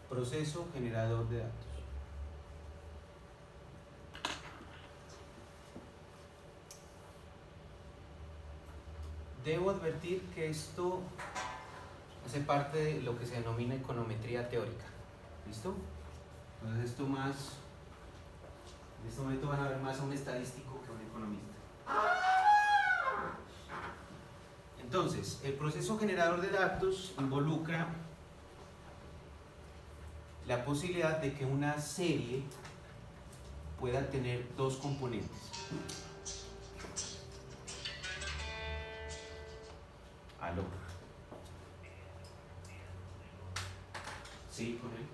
Proceso generador de datos. Debo advertir que esto hace parte de lo que se denomina econometría teórica. ¿Listo? Entonces esto más, en este momento van a ver más a un estadístico que a un economista. Entonces, el proceso generador de datos involucra la posibilidad de que una serie pueda tener dos componentes. ¿Aló? ¿Sí, con él?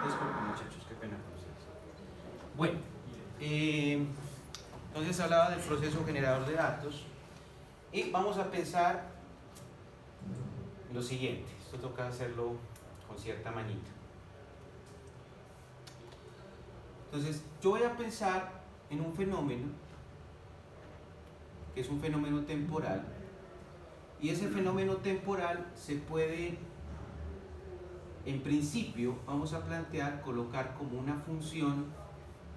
Disculpen, muchachos, qué pena con ustedes. Bueno, entonces hablaba del proceso generador de datos y vamos a pensar lo siguiente. Esto toca hacerlo con cierta manita. Entonces, yo voy a pensar en un fenómeno que es un fenómeno temporal, y ese fenómeno temporal se puede, en principio, vamos a plantear colocar como una función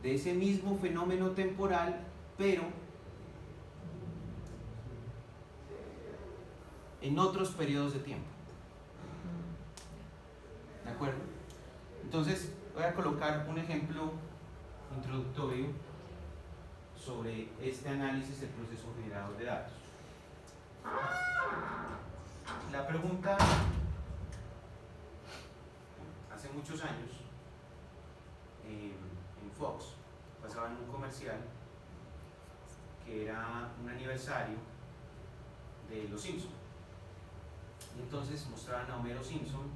de ese mismo fenómeno temporal, pero en otros periodos de tiempo. ¿De acuerdo? Entonces, voy a colocar un ejemplo introductorio sobre este análisis del proceso generador de datos. La pregunta, hace muchos años, en Fox, pasaban un comercial que era un aniversario de Los Simpson. Y entonces mostraban a Homero Simpson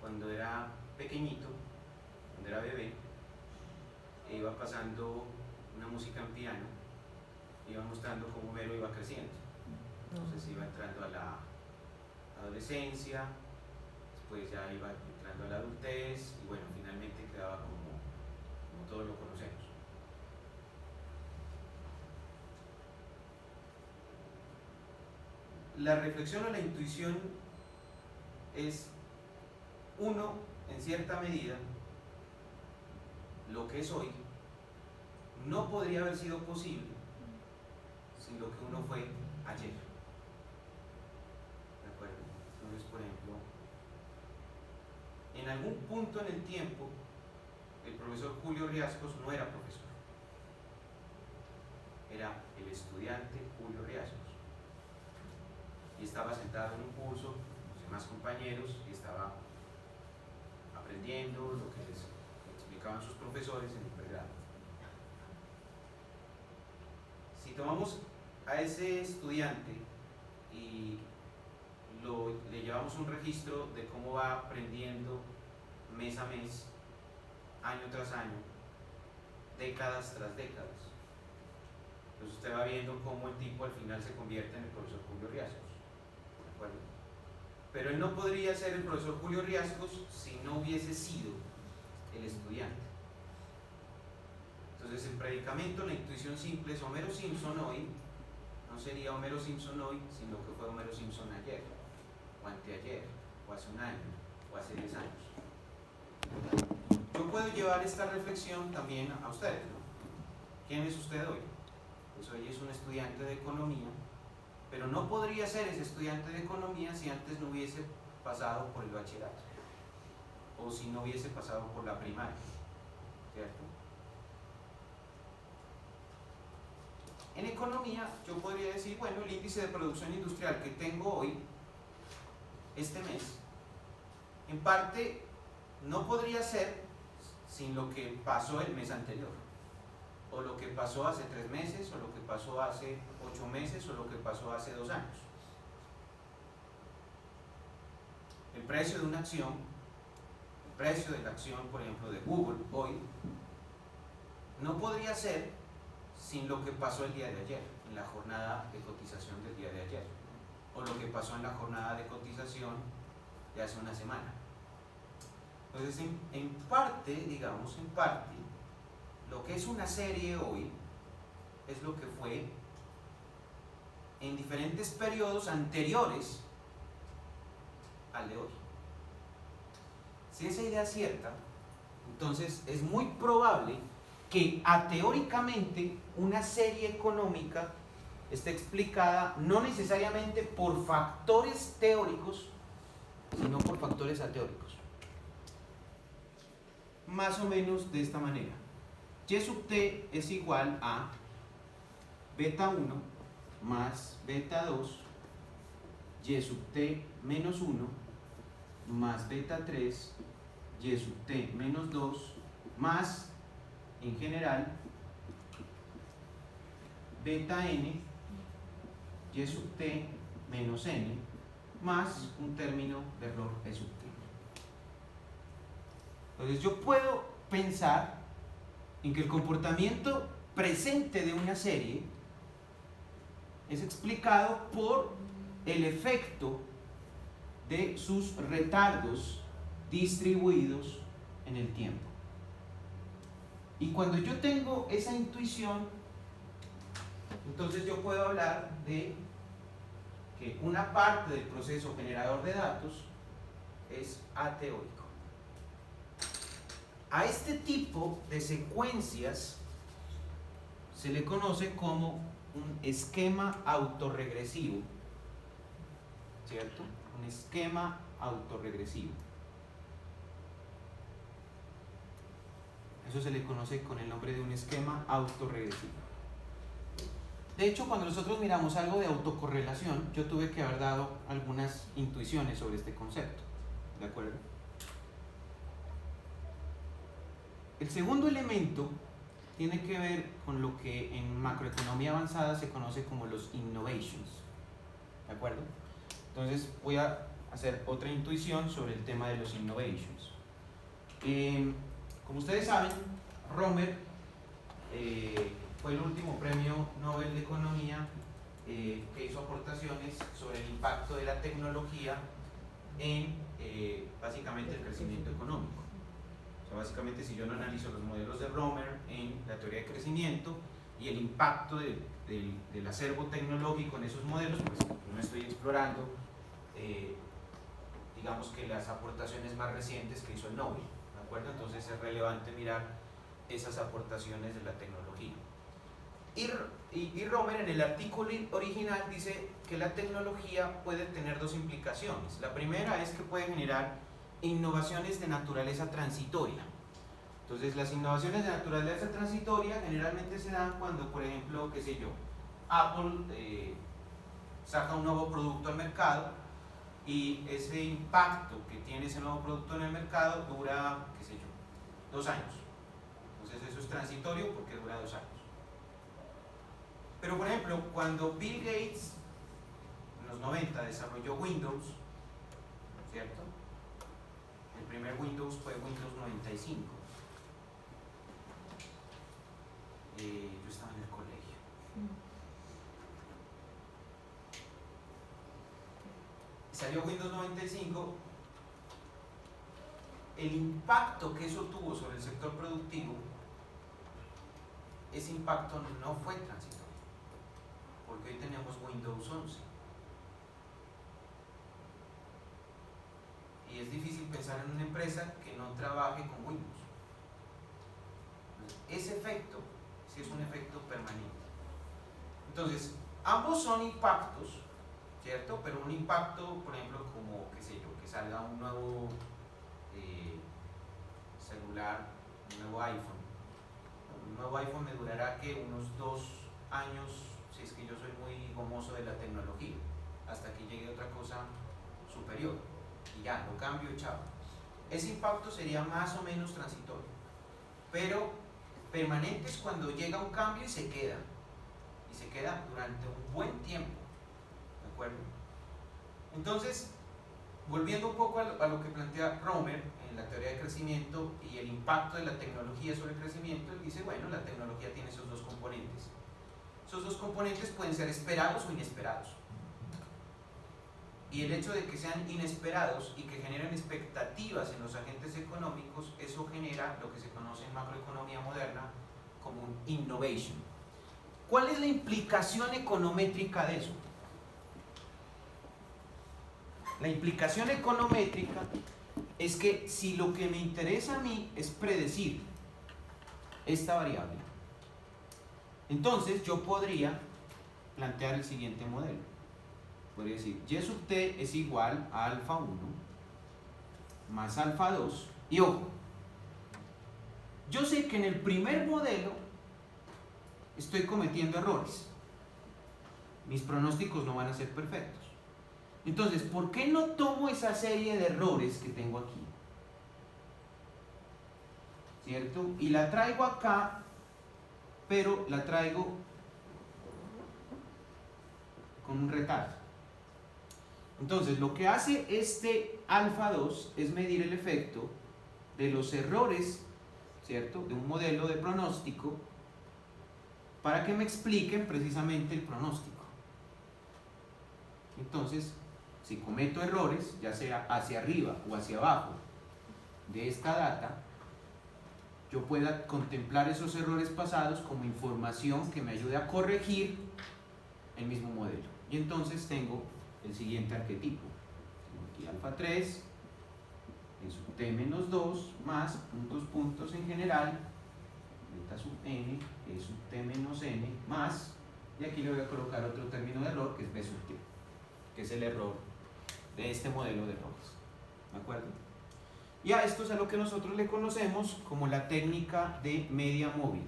cuando era pequeñito, cuando era bebé, e iba pasando una música en piano, iba mostrando cómo Homero iba creciendo. Entonces iba entrando a la adolescencia, después ya iba entrando a la adultez y bueno, finalmente quedaba como todos lo conocemos. La reflexión o la intuición es, uno, en cierta medida, lo que es hoy no podría haber sido posible sin lo que uno fue ayer. ¿De acuerdo? Entonces, por ejemplo, en algún punto en el tiempo, el profesor Julio Riascos no era profesor, era el estudiante Julio Riascos. Y estaba sentado en un curso con los demás compañeros y estaba aprendiendo lo que les explicaban sus profesores en el pregrado. Si tomamos a ese estudiante y le llevamos un registro de cómo va aprendiendo mes a mes, año tras año, décadas tras décadas. Entonces usted va viendo cómo el tipo al final se convierte en el profesor Julio Riascos, ¿de acuerdo? Pero él no podría ser el profesor Julio Riascos si no hubiese sido el estudiante. Entonces el predicamento, la intuición simple es Homero Simpson hoy, no sería Homero Simpson hoy, sino que fue Homero Simpson ayer, o anteayer, o hace un año, o hace 10 años. Yo puedo llevar esta reflexión también a ustedes, ¿no? ¿Quién es usted hoy? Pues hoy es un estudiante de economía, pero no podría ser ese estudiante de economía si antes no hubiese pasado por el bachillerato, o si no hubiese pasado por la primaria, ¿cierto? En economía yo podría decir, bueno, el índice de producción industrial que tengo hoy, este mes, en parte no podría ser sin lo que pasó el mes anterior, o lo que pasó hace 3 meses, o lo que pasó hace 8 meses, o lo que pasó hace 2 años. El precio de una acción, el precio de la acción, por ejemplo, de Google hoy, no podría ser sin lo que pasó el día de ayer, en la jornada de cotización del día de ayer, o lo que pasó en la jornada de cotización de hace una semana. Entonces, en parte, digamos, en parte, lo que es una serie hoy es lo que fue en diferentes periodos anteriores al de hoy. Si esa idea es cierta, entonces es muy probable que ateóricamente una serie económica esté explicada no necesariamente por factores teóricos, sino por factores ateóricos. Más o menos de esta manera. Y sub t es igual a beta 1 más beta 2, y sub t menos 1 más beta 3, y sub t menos 2 más, en general, beta n, y sub t menos n, más un término de error e sub t. Entonces yo puedo pensar en que el comportamiento presente de una serie es explicado por el efecto de sus retardos distribuidos en el tiempo. Y cuando yo tengo esa intuición, entonces yo puedo hablar de que una parte del proceso generador de datos es ateórico. A este tipo de secuencias se le conoce como un esquema autorregresivo, ¿cierto? Un esquema autorregresivo. Eso se le conoce con el nombre de un esquema autorregresivo. De hecho, cuando nosotros miramos algo de autocorrelación, yo tuve que haber dado algunas intuiciones sobre este concepto, ¿de acuerdo? El segundo elemento tiene que ver con lo que en macroeconomía avanzada se conoce como los innovations, ¿de acuerdo? Entonces voy a hacer otra intuición sobre el tema de los innovations. Como ustedes saben, Romer fue el último premio Nobel de Economía que hizo aportaciones sobre el impacto de la tecnología en básicamente el crecimiento económico. O sea, básicamente, si yo no analizo los modelos de Romer en la teoría de crecimiento y el impacto del acervo tecnológico en esos modelos, pues no estoy explorando digamos que las aportaciones más recientes que hizo el Nobel, ¿de acuerdo? Entonces es relevante mirar esas aportaciones de la tecnología. Y Romer en el artículo original dice que la tecnología puede tener dos implicaciones. La primera es que puede generar innovaciones de naturaleza transitoria. Entonces las innovaciones de naturaleza transitoria generalmente se dan cuando, por ejemplo, qué sé yo, Apple saca un nuevo producto al mercado y ese impacto que tiene ese nuevo producto en el mercado dura, qué sé yo, 2 años. Entonces eso es transitorio porque dura 2 años. Pero por ejemplo, cuando Bill Gates en los 90 desarrolló Windows, ¿cierto? El primer Windows fue Windows 95. salió Windows 95, el impacto que eso tuvo sobre el sector productivo, ese impacto no fue transitorio, porque hoy tenemos Windows 11. Y es difícil pensar en una empresa que no trabaje con Windows. Ese efecto sí es un efecto permanente. Entonces, ambos son impactos, ¿cierto? Pero un impacto, por ejemplo, como, qué sé yo, que salga un nuevo celular, un nuevo iPhone. Un nuevo iPhone me durará que unos 2 años, si es que yo soy muy gomoso de la tecnología, hasta que llegue otra cosa superior. Y ya, lo cambio y chao. Ese impacto sería más o menos transitorio. Pero permanente es cuando llega un cambio y se queda. Y se queda durante un buen tiempo. ¿De acuerdo? Entonces, volviendo un poco a lo que plantea Romer en la teoría de crecimiento y el impacto de la tecnología sobre el crecimiento, él dice, bueno, la tecnología tiene esos dos componentes. Esos dos componentes pueden ser esperados o inesperados. Y el hecho de que sean inesperados y que generen expectativas en los agentes económicos, eso genera lo que se conoce en macroeconomía moderna como un innovation. ¿Cuál es la implicación econométrica de eso? La implicación econométrica es que si lo que me interesa a mí es predecir esta variable, entonces yo podría plantear el siguiente modelo. Podría decir, y sub t es igual a alfa 1 más alfa 2. Y ojo, yo sé que en el primer modelo estoy cometiendo errores. Mis pronósticos no van a ser perfectos. Entonces, ¿por qué no tomo esa serie de errores que tengo aquí? ¿Cierto? Y la traigo acá, pero la traigo con un retardo. Entonces, lo que hace este alfa 2 es medir el efecto de los errores, ¿cierto?, de un modelo de pronóstico para que me expliquen precisamente el pronóstico. Entonces, si cometo errores, ya sea hacia arriba o hacia abajo de esta data, yo pueda contemplar esos errores pasados como información que me ayude a corregir el mismo modelo. Y entonces tengo el siguiente arquetipo. Tengo aquí alfa 3, e sub t menos 2, más puntos en general, beta sub n, e sub t menos n, más, y aquí le voy a colocar otro término de error que es b sub t, que es el error de este modelo de errores. ¿De acuerdo? Y a esto es a lo que nosotros le conocemos como la técnica de media móvil.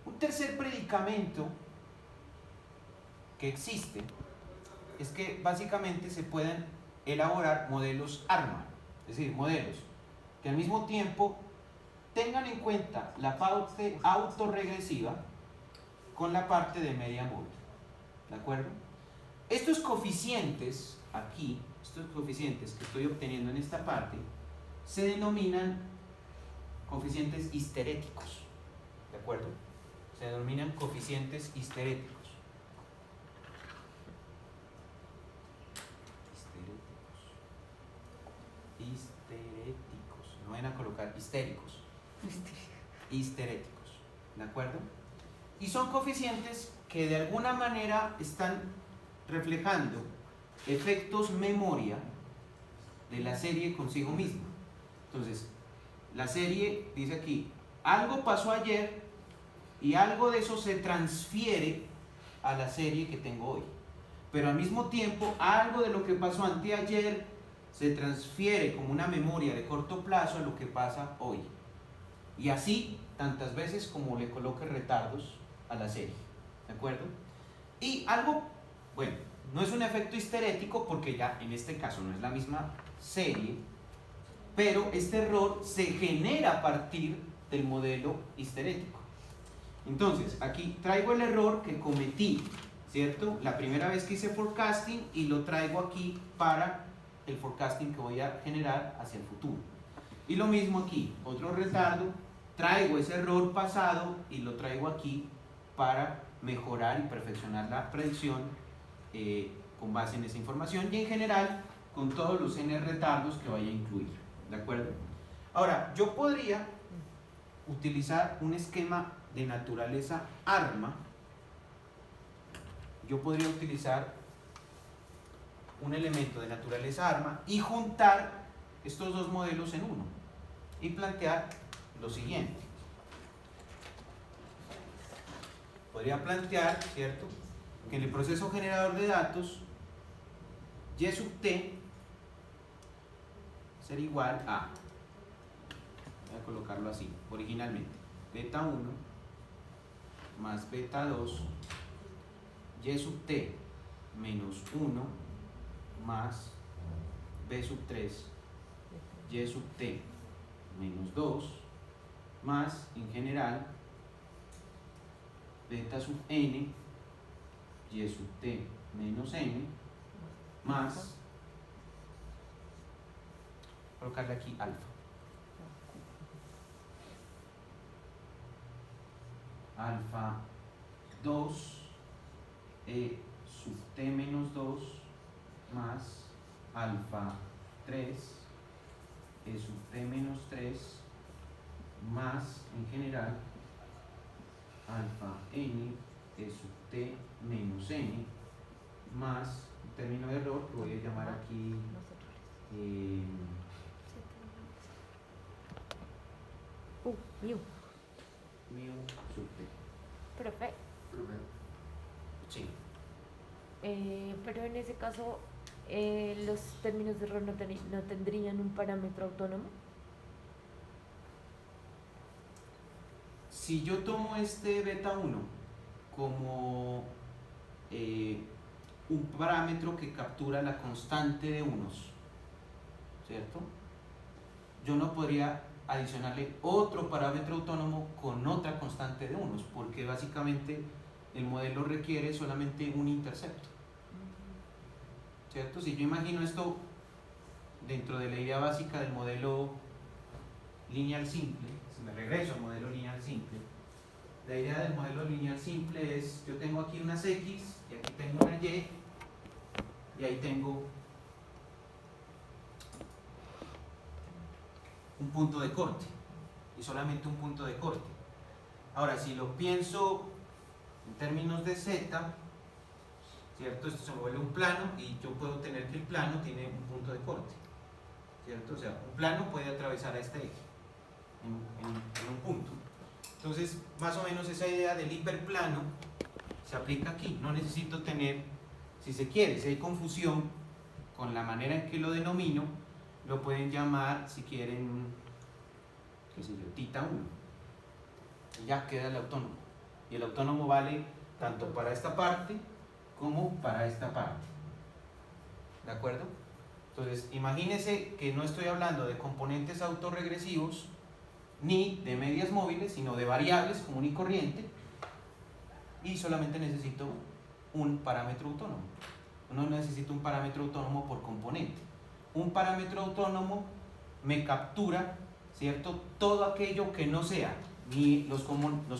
Un tercer predicamento que existe es que básicamente se pueden elaborar modelos ARMA, es decir, modelos que al mismo tiempo tengan en cuenta la parte autorregresiva con la parte de media móvil. ¿De acuerdo? Estos coeficientes aquí, estos coeficientes que estoy obteniendo en esta parte, se denominan coeficientes histeréticos. ¿De acuerdo? Se denominan coeficientes histeréticos. Histeréticos. No van a colocar histéricos. Histeréticos. ¿De acuerdo? Y son coeficientes que de alguna manera están reflejando efectos memoria de la serie consigo misma. Entonces, la serie dice aquí, algo pasó ayer y algo de eso se transfiere a la serie que tengo hoy. Pero al mismo tiempo, algo de lo que pasó anteayer se transfiere como una memoria de corto plazo a lo que pasa hoy. Y así, tantas veces como le coloque retardos a la serie. ¿De acuerdo? Y algo, bueno, no es un efecto histerético porque ya en este caso no es la misma serie, pero este error se genera a partir del modelo histerético. Entonces, aquí traigo el error que cometí, ¿cierto? La primera vez que hice forecasting y lo traigo aquí para el forecasting que voy a generar hacia el futuro. Y lo mismo aquí, otro retardo, traigo ese error pasado y lo traigo aquí para mejorar y perfeccionar la predicción con base en esa información y en general con todos los n retardos que vaya a incluir, ¿de acuerdo? Ahora, yo podría utilizar un esquema de naturaleza ARMA. Yo podría utilizar un elemento de naturaleza ARMA y juntar estos dos modelos en uno y plantear lo siguiente. Podría plantear, ¿cierto?, que en el proceso generador de datos y sub t será igual a, voy a colocarlo así, originalmente, beta 1 más beta 2 y sub t menos 1 más b sub 3 y sub t menos 2 más, en general, beta sub n y sub t menos n más, colocarle aquí alfa. Alfa 2 e sub t menos 2 más alfa 3 e sub t menos 3 más, en general, alfa n e sub t menos n más, término de error, lo voy a llamar aquí mu sub t. Profe, Sí. pero en ese caso, los términos de error no tendrían un parámetro autónomo. Si yo tomo este beta 1 como un parámetro que captura la constante de unos, ¿cierto? Yo no podría adicionarle otro parámetro autónomo con otra constante de unos, porque básicamente el modelo requiere solamente un intercepto, ¿cierto? Si yo imagino esto dentro de la idea básica del modelo lineal simple, si me regreso al modelo lineal simple, la idea del modelo lineal simple es, yo tengo aquí unas x y aquí tengo una y ahí tengo un punto de corte y solamente un punto de corte. Ahora, si lo pienso en términos de z, ¿cierto? Esto se vuelve un plano y yo puedo tener que el plano tiene un punto de corte, ¿cierto? O sea, un plano puede atravesar a este eje en un punto. Entonces, más o menos esa idea del hiperplano se aplica aquí. No necesito tener, si se quiere, si hay confusión con la manera en que lo denomino, lo pueden llamar, si quieren, qué sé yo, tita 1. Y ya queda el autónomo. Y el autónomo vale tanto para esta parte como para esta parte. ¿De acuerdo? Entonces, imagínense que no estoy hablando de componentes autorregresivos ni de medias móviles, sino de variables común y corriente, y solamente necesito un parámetro autónomo. No necesito un parámetro autónomo por componente. Un parámetro autónomo me captura, ¿cierto?, todo aquello que no sea ni los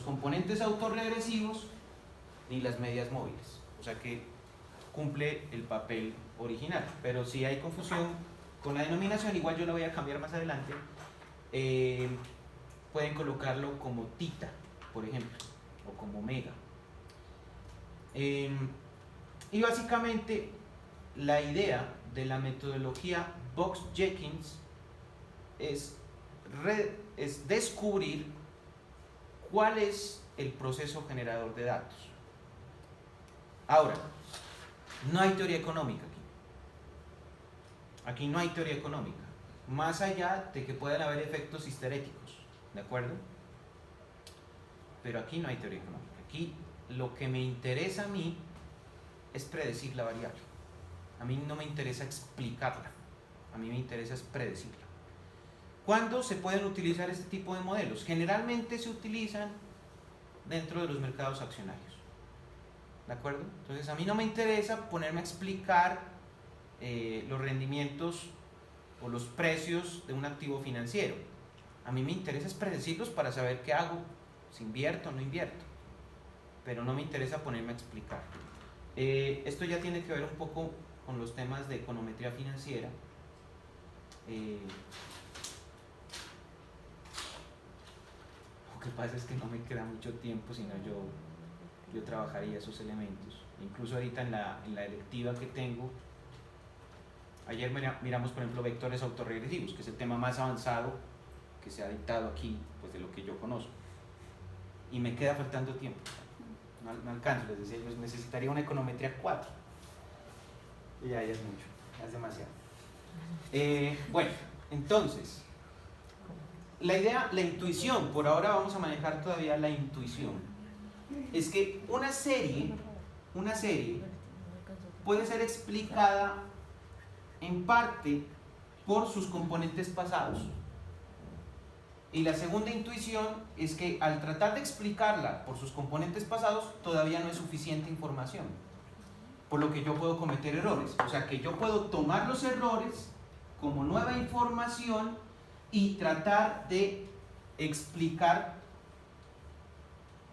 componentes autorregresivos ni las medias móviles. O sea que cumple el papel original. Pero si hay confusión con la denominación, igual yo la voy a cambiar más adelante. Pueden colocarlo como tita, por ejemplo, o como mega. Y básicamente la idea de la metodología Box-Jenkins es descubrir cuál es el proceso generador de datos. Ahora, no hay teoría económica aquí. Aquí no hay teoría económica, más allá de que puedan haber efectos histeréticos, ¿de acuerdo? Pero aquí no hay teoría económica. Aquí lo que me interesa a mí es predecir la variable. A mí no me interesa explicarla, a mí me interesa es predecirla. ¿Cuándo se pueden utilizar este tipo de modelos? Generalmente se utilizan dentro de los mercados accionarios, ¿de acuerdo? Entonces a mí no me interesa ponerme a explicar los rendimientos o los precios de un activo financiero. A mí me interesa es predecirlos para saber qué hago, si invierto o no invierto. pero no me interesa ponerme a explicar. Esto ya tiene que ver un poco con los temas de econometría financiera. Lo que pasa es que no me queda mucho tiempo, sino yo trabajaría esos elementos. Incluso ahorita en la electiva que tengo, ayer miramos por ejemplo vectores autorregresivos, que es el tema más avanzado que se ha dictado aquí, pues de lo que yo conozco. Y me queda faltando tiempo. No alcanzo, les decía, yo necesitaría una econometría 4. Y ya es mucho, ya es demasiado. Bueno, entonces, la idea, la intuición, por ahora vamos a manejar todavía la intuición, es que una serie puede ser explicada en parte por sus componentes pasados. Y la segunda intuición es que al tratar de explicarla por sus componentes pasados, todavía no es suficiente información, por lo que yo puedo cometer errores. O sea que yo puedo tomar los errores como nueva información y tratar de explicar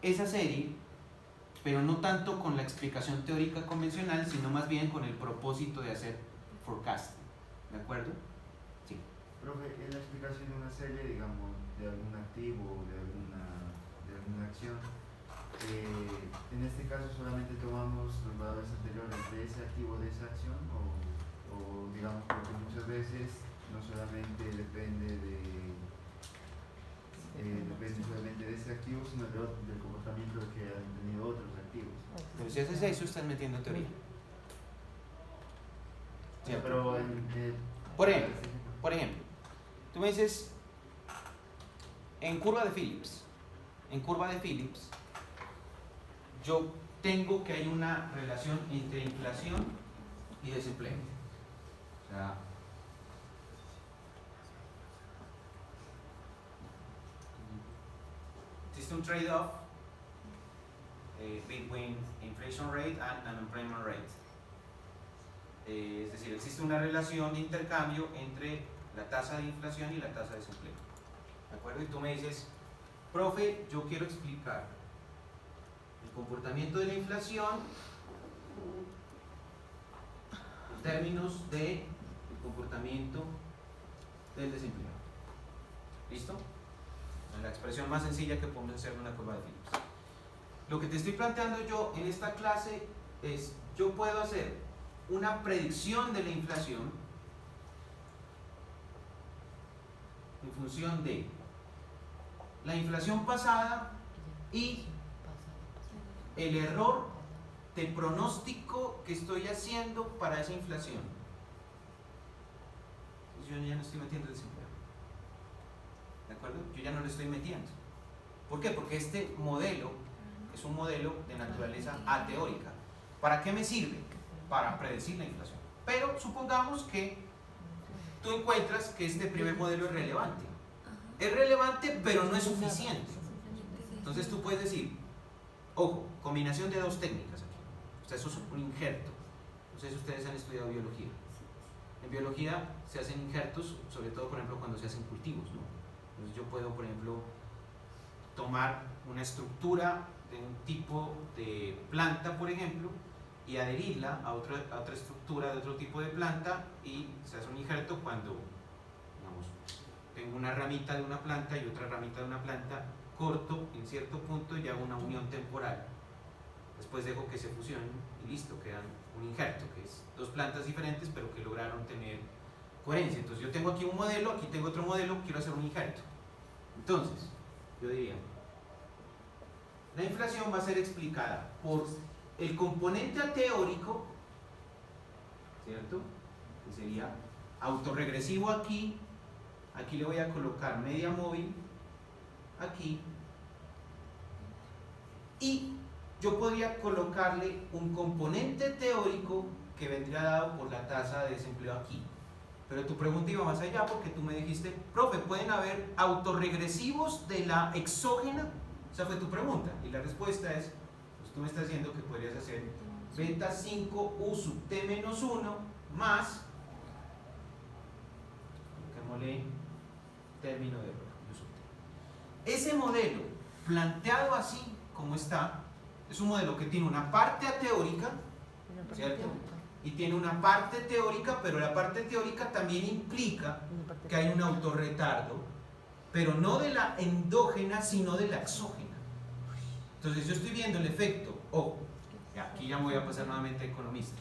esa serie, pero no tanto con la explicación teórica convencional, sino más bien con el propósito de hacer forecasting. ¿De acuerdo? Sí. Profe, en la explicación de una serie, digamos, de algún activo o de alguna acción, en este caso solamente tomamos los valores anteriores de ese activo, de esa acción, o digamos, porque muchas veces no solamente depende solamente de ese activo, sino del comportamiento que han tenido otros activos. Pero si haces eso, estás metiendo teoría. Sí, pero por ejemplo, tú me dices, en curva de Phillips, yo tengo que hay una relación entre inflación y desempleo. O sea, existe un trade-off between inflation rate and unemployment rate. Es decir, existe una relación de intercambio entre la tasa de inflación y la tasa de desempleo. ¿De acuerdo? Y tú me dices, profe, yo quiero explicar el comportamiento de la inflación en términos del comportamiento del desempleo. ¿Listo? La expresión más sencilla que podemos hacer en una curva de Phillips. Lo que te estoy planteando yo en esta clase es, yo puedo hacer una predicción de la inflación en función de la inflación pasada y el error de pronóstico que estoy haciendo para esa inflación. Entonces yo ya no estoy metiendo el desempleo. ¿De acuerdo? Yo ya no lo estoy metiendo. ¿Por qué? Porque este modelo es un modelo de naturaleza ateórica. ¿Para qué me sirve? Para predecir la inflación. Pero supongamos que tú encuentras que este primer modelo es relevante. Es relevante, pero no es suficiente. Entonces tú puedes decir, ojo, combinación de dos técnicas aquí. O sea, eso es un injerto. No sé si ustedes han estudiado biología. En biología se hacen injertos, sobre todo, por ejemplo, cuando se hacen cultivos, ¿no? Entonces yo puedo, por ejemplo, tomar una estructura de un tipo de planta, por ejemplo, y adherirla a otra estructura de otro tipo de planta, y se hace un injerto cuando, digamos, tengo una ramita de una planta y otra ramita de una planta, corto en cierto punto y hago una unión temporal. Después dejo que se fusionen y listo, quedan un injerto, que es dos plantas diferentes pero que lograron tener coherencia. Entonces yo tengo aquí un modelo, aquí tengo otro modelo, quiero hacer un injerto. Entonces, yo diría, la inflación va a ser explicada por el componente teórico, ¿cierto? Que sería autorregresivo aquí, aquí le voy a colocar media móvil, aquí, y yo podría colocarle un componente teórico que vendría dado por la tasa de desempleo aquí. Pero tu pregunta iba más allá porque tú me dijiste, profe, ¿pueden haber autorregresivos de la exógena? Esa fue tu pregunta. Y la respuesta es, pues tú me estás diciendo que podrías hacer beta 5 u sub t menos 1 más, coloquémosle término de error, u sub t. Ese modelo, planteado así como está, Es un modelo que tiene una parte teórica, Una parte ¿cierto? teórica, Y tiene una parte teórica, pero la parte teórica también implica una parte que hay un autorretardo, pero no de la endógena, sino de la exógena. Entonces yo estoy viendo el efecto, aquí ya me voy a pasar nuevamente a economista.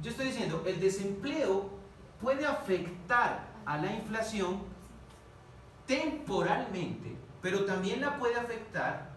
Yo estoy diciendo, el desempleo puede afectar a la inflación temporalmente, pero también la puede afectar